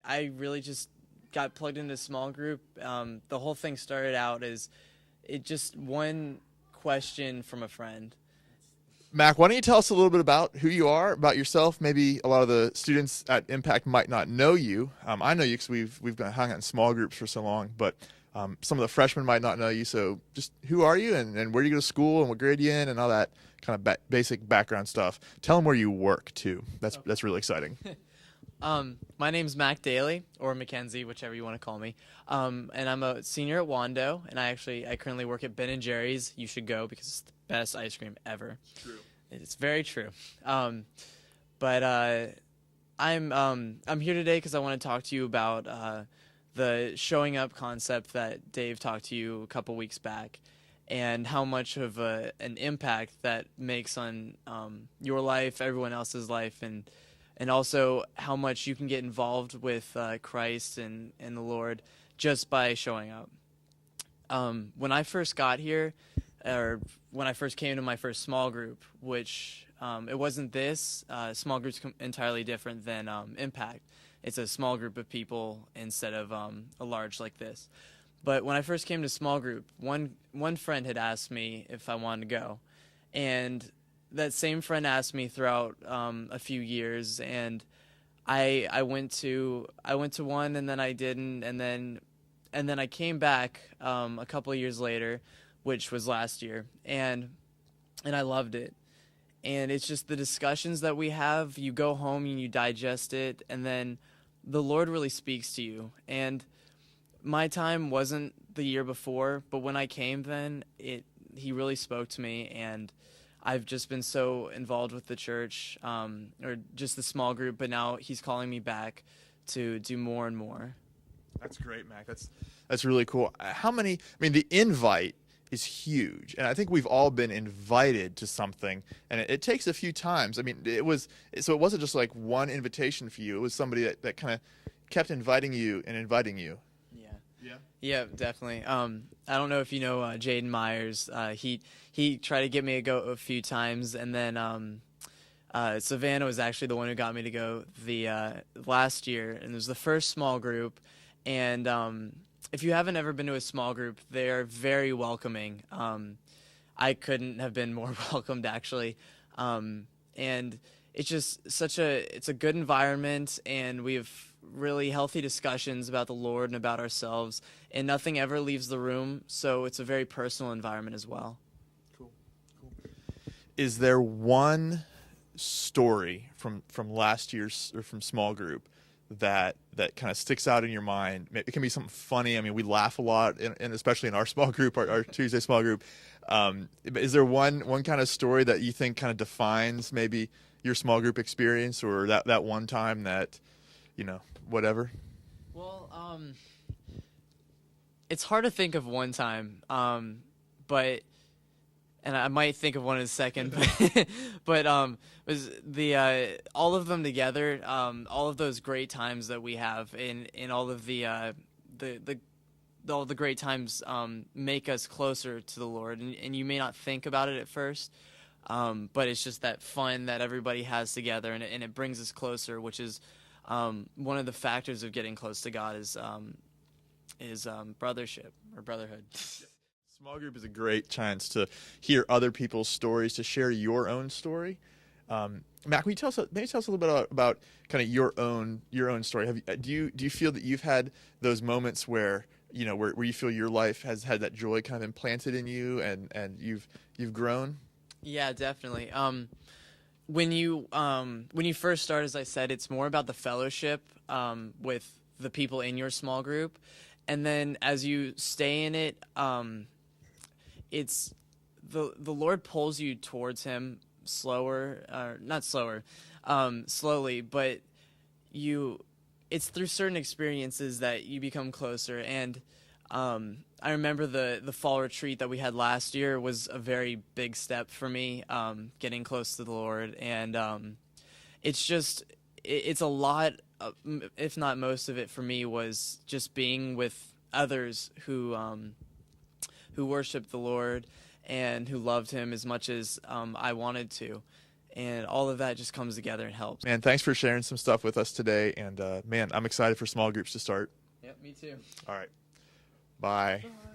I really just got plugged into a small group. The whole thing started out as it just one question from a friend. Mac, why don't you tell us a little bit about who you are, about yourself? Maybe a lot of the students at Impact might not know you. I know you because we've been hung out in small groups for so long, but some of the freshmen might not know you. So just who are you, and where do you go to school, and what grade you in, and all that kind of basic background stuff. Tell them where you work too. That's really exciting. My name's Mac Daly, or Mackenzie, whichever you want to call me. And I'm a senior at Wando, and I currently work at Ben and Jerry's. You should go because it's the best ice cream ever. True. It's very true. But I'm here today because I want to talk to you about the showing up concept that Dave talked to you a couple weeks back, and how much of an impact that makes on your life, everyone else's life, and also how much you can get involved with Christ and the Lord just by showing up. When I first got here, or when I first came to my first small group, which it wasn't this, small group's entirely different than Impact. It's a small group of people instead of a large like this. But when I first came to small group, one friend had asked me if I wanted to go, and that same friend asked me throughout a few years, and I went to one, and then I didn't, and then I came back a couple of years later, which was last year, and I loved it. And it's just the discussions that we have. You go home and you digest it, and then the Lord really speaks to you. And my time wasn't the year before, but when I came then, he really spoke to me, and I've just been so involved with the church, or just the small group, but now he's calling me back to do more and more. That's great, Mac. That's really cool. How many? I mean, the invite is huge, and I think we've all been invited to something, and it takes a few times. I mean, it wasn't just like one invitation for you. It was somebody that kind of kept inviting you and inviting you. Yeah. Yeah. Yeah, definitely. I don't know if you know Jaden Myers. He tried to get me to go a few times, and then Savannah was actually the one who got me to go the last year, and it was the first small group. And if you haven't ever been to a small group, they are very welcoming. I couldn't have been more welcomed, actually. And it's just it's a good environment, and we have really healthy discussions about the Lord and about ourselves, and nothing ever leaves the room, so it's a very personal environment as well. Cool. Is there one story from last year's or from small group that kind of sticks out in your mind? It can be something funny. I mean, we laugh a lot, and especially in our small group, our Tuesday small group. Is there one kind of story that you think kind of defines maybe your small group experience, or that one time that, whatever? Well, it's hard to think of one time, but and I might think of one in a second, but was the all of them together, all of those great times that we have in all of all the great times make us closer to the Lord, and you may not think about it at first, but it's just that fun that everybody has together, and it brings us closer, which is one of the factors of getting close to God is brothership or brotherhood. Small group is a great chance to hear other people's stories, to share your own story. Mac, maybe tell us a little bit about kind of your own story. Do you feel that you've had those moments where where you feel your life has had that joy kind of implanted in you, and you've grown? Yeah, definitely. When you first start, as I said, it's more about the fellowship with the people in your small group, and then as you stay in it, it's the Lord pulls you towards Him not slowly, but it's through certain experiences that you become closer. And I remember the fall retreat that we had last year was a very big step for me, getting close to the Lord. And it's a lot, if not most of it for me, was just being with others who worshiped the Lord and who loved Him as much as I wanted to. and all of that just comes together and helps. Man, thanks for sharing some stuff with us today. And man, I'm excited for small groups to start. Yep, me too. All right. Bye. Bye.